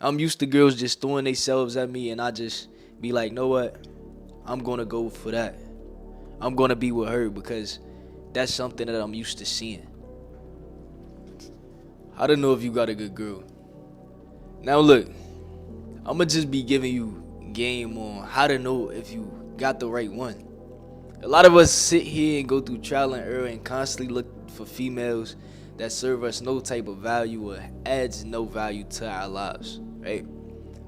I'm used to girls just throwing themselves at me and I just be like, know what? I'm gonna go for that. I'm gonna be with her because that's something that I'm used to seeing. I don't know if you got a good girl. Now look, I'ma just be giving you game on how to know if you got the right one. A lot of us sit here and go through trial and error and constantly look for females that serve us no type of value or adds no value to our lives, right?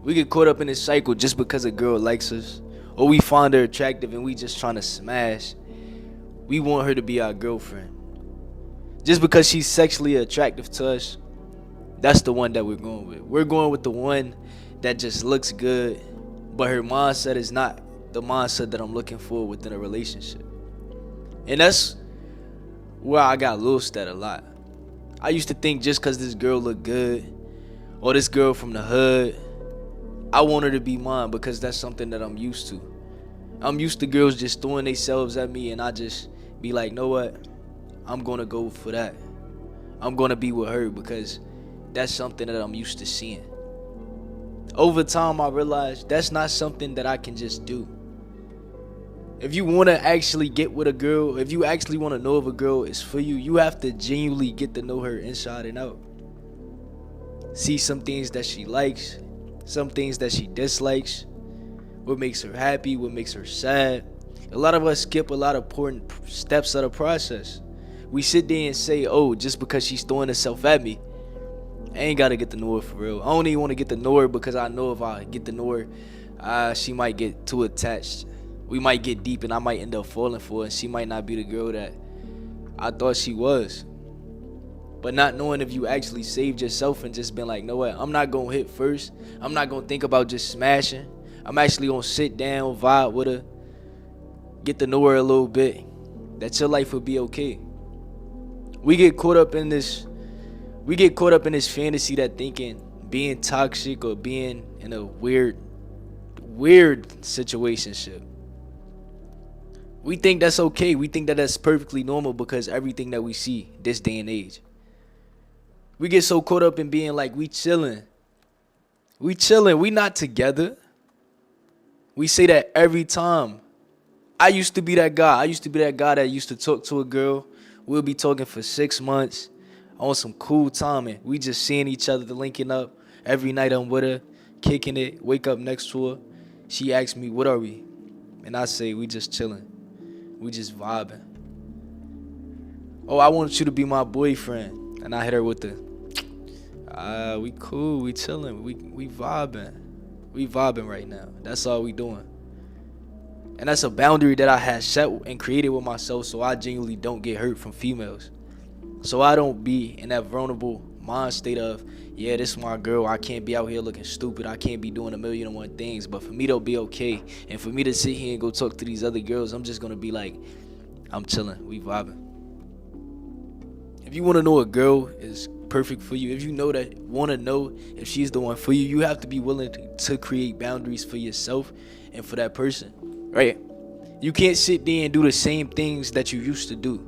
We get caught up in this cycle just because a girl likes us, or we find her attractive and we just trying to smash. We want her to be our girlfriend. Just because she's sexually attractive to us, that's the one that we're going with. We're going with the one that just looks good, but her mindset is not the mindset that I'm looking for within a relationship. And that's where I got lost at a lot. I used to think just because this girl looked good, or this girl from the hood, I want her to be mine because that's something that I'm used to. I'm used to girls just throwing themselves at me and I just be like, know what? I'm gonna go for that. I'm gonna be with her because that's something that I'm used to seeing. Over time, I realized that's not something that I can just do. If you want to actually get with a girl, if you actually want to know if a girl is for you, you have to genuinely get to know her inside and out. See some things that she likes, some things that she dislikes, what makes her happy, what makes her sad. A lot of us skip a lot of important steps of the process. We sit there and say, oh, just because she's throwing herself at me, I ain't got to get to know her for real. I don't even want to get to know her because I know if I get to know her, she might get too attached. We might get deep and I might end up falling for her and she might not be the girl that I thought she was. But not knowing if you actually saved yourself and just been like, know what, I'm not going to hit first. I'm not going to think about just smashing. I'm actually going to sit down, vibe with her, get to know her a little bit. That your life will be okay. We get caught up in this fantasy that thinking being toxic or being in a weird situationship. We think that's okay. We think that that's perfectly normal because everything that we see this day and age. We get so caught up in being like we chilling. We not together. We say that every time. I used to be that guy. I used to be that guy that used to talk to a girl. We'll be talking for 6 months on some cool timing. We just seeing each other, linking up. Every night I'm with her, kicking it, wake up next to her. She asks me, what are we? And I say, we just chilling. We just vibing. Oh, I want you to be my boyfriend. And I hit her with the, we cool, we chilling, we vibing. We vibing right now. That's all we doing. And that's a boundary that I had set and created with myself so I genuinely don't get hurt from females. So I don't be in that vulnerable mind state of, yeah, this is my girl. I can't be out here looking stupid. I can't be doing 1,000,001 things. But for me to be okay and for me to sit here and go talk to these other girls, I'm just going to be like, I'm chilling. We vibing. If you want to know a girl is perfect for you, if you want to know if she's the one for you, you have to be willing to create boundaries for yourself and for that person, right? You can't sit there and do the same things that you used to do.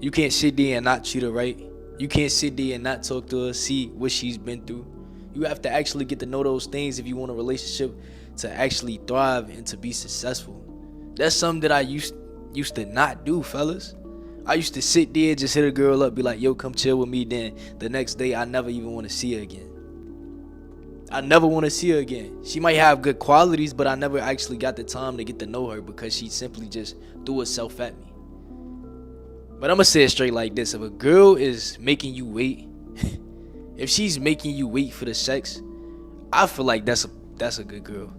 You can't sit there and not treat her right. You can't sit there and not talk to her, see what she's been through. You have to actually get to know those things if you want a relationship to actually thrive and to be successful. That's something that I used to not do, fellas. I used to sit there, just hit a girl up, be like, yo, come chill with me. Then the next day, I never even want to see her again. I never want to see her again. She might have good qualities, but I never actually got the time to get to know her because she simply just threw herself at me. But I'm going to say it straight like this. If a girl is making you wait, if she's making you wait for the sex, I feel like that's a good girl.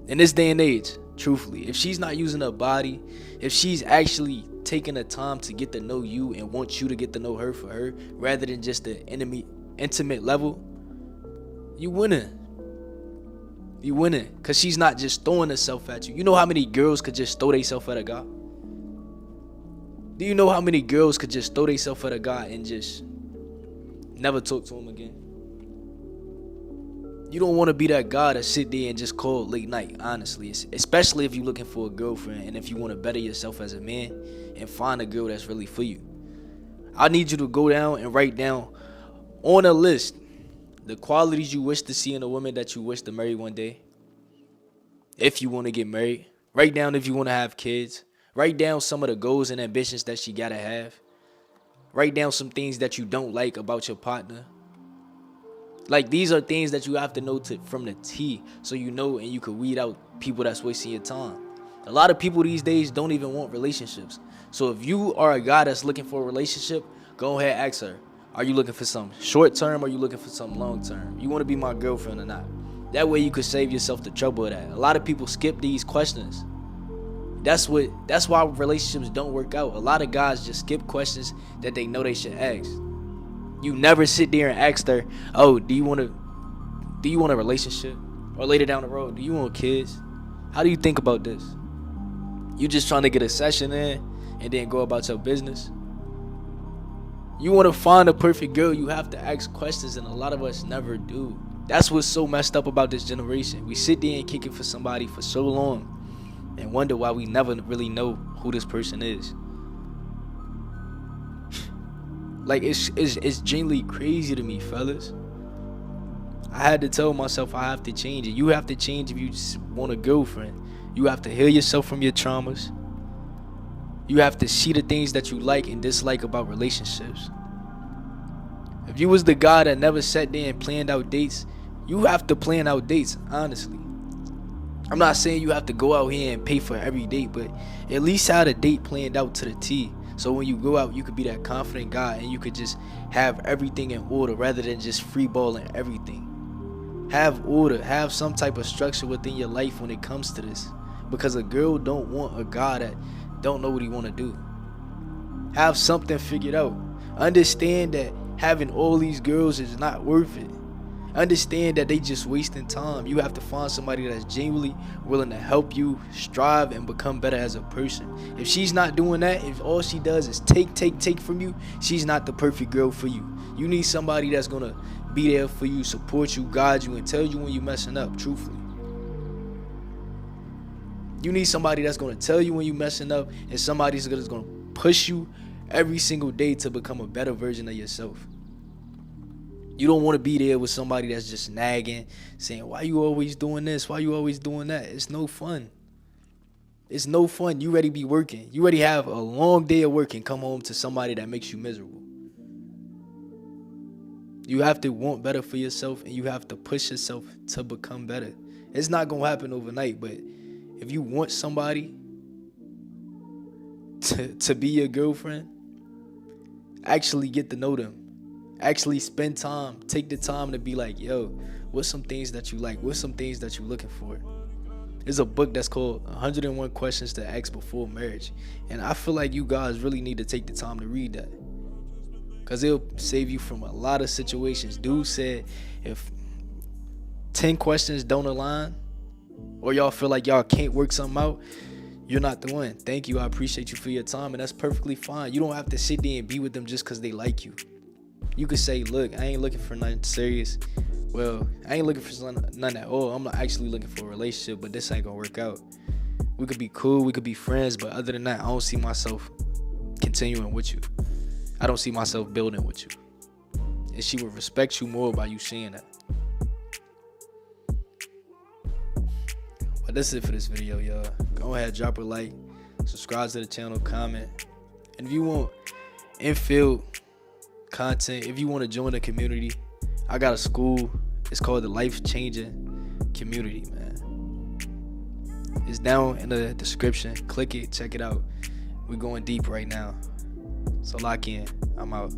In this day and age, truthfully, if she's not using her body, if she's actually taking the time to get to know you and wants you to get to know her for her, rather than just the intimate level, you winning. You winning. Because she's not just throwing herself at you. You know how many girls could just throw themselves at a guy? Do you know how many girls could just throw themselves at a guy and just never talk to him again? You don't want to be that guy that sit there and just call late night, honestly. Especially if you're looking for a girlfriend and if you want to better yourself as a man and find a girl that's really for you. I need you to go down and write down on a list the qualities you wish to see in a woman that you wish to marry one day. If you want to get married, write down if you want to have kids. Write down some of the goals and ambitions that she gotta have. Write down some things that you don't like about your partner. Like, these are things that you have to know from the T, so you know and you can weed out people that's wasting your time. A lot of people these days don't even want relationships. So if you are a guy that's looking for a relationship, go ahead, ask her. Are you looking for something short term or are you looking for something long term? You want to be my girlfriend or not? That way you could save yourself the trouble of that. A lot of people skip these questions. That's why relationships don't work out. A lot of guys just skip questions that they know they should ask. You never sit there and ask her, "Oh, do you want a relationship?" Or later down the road, "Do you want kids? How do you think about this?" You just trying to get a session in and then go about your business. You want to find a perfect girl, you have to ask questions, and a lot of us never do. That's what's so messed up about this generation. We sit there and kick it for somebody for so long and wonder why we never really know who this person is. Like, it's genuinely crazy to me, fellas. I had to tell myself I have to change it. You have to change if you just want a girlfriend. You have to heal yourself from your traumas. You have to see the things that you like and dislike about relationships. If you was the guy that never sat there and planned out dates, you have to plan out dates, honestly. I'm not saying you have to go out here and pay for every date, but at least have a date planned out to the T. So when you go out, you could be that confident guy and you could just have everything in order rather than just freeballing everything. Have order, have some type of structure within your life when it comes to this. Because a girl don't want a guy that don't know what he want to do. Have something figured out. Understand that having all these girls is not worth it. Understand that they just wasting time. You have to find somebody that's genuinely willing to help you strive and become better as a person. If she's not doing that, if all she does is take from you, she's not the perfect girl for you. You need somebody that's gonna be there for you, support you, guide you, and tell you when you're messing up, truthfully. You need somebody that's gonna tell you when you're messing up, and somebody that's gonna push you every single day to become a better version of yourself. You don't want to be there with somebody that's just nagging, saying, "Why you always doing this? Why you always doing that?" It's no fun. It's no fun. You ready to be working. You ready to have a long day of work and come home to somebody that makes you miserable. You have to want better for yourself, and you have to push yourself to become better. It's not going to happen overnight, but if you want somebody to be your girlfriend, actually get to know them. Actually spend time. Take the time to be like, "Yo, what's some things that you like? What's some things that you're looking for?" There's a book that's called 101 Questions to Ask Before Marriage. And I feel like you guys really need to take the time to read that. Because it'll save you from a lot of situations. Dude said if 10 questions don't align, or y'all feel like y'all can't work something out, you're not the one. Thank you. I appreciate you for your time. And that's perfectly fine. You don't have to sit there and be with them just because they like you. You could say, "Look, I ain't looking for nothing serious. Well, I ain't looking for none at all. I'm not actually looking for a relationship, but this ain't gonna work out. We could be cool, we could be friends, but other than that, I don't see myself continuing with you. I don't see myself building with you." And she will respect you more by you saying that. But that's it for this video, y'all. Go ahead, drop a like, subscribe to the channel, comment. And if you want infield content, if you want to join the community, I got a school. It's called the Life Changing Community, man. It's down in the description. Click it, check it out. We're going deep right now. So lock in. I'm out.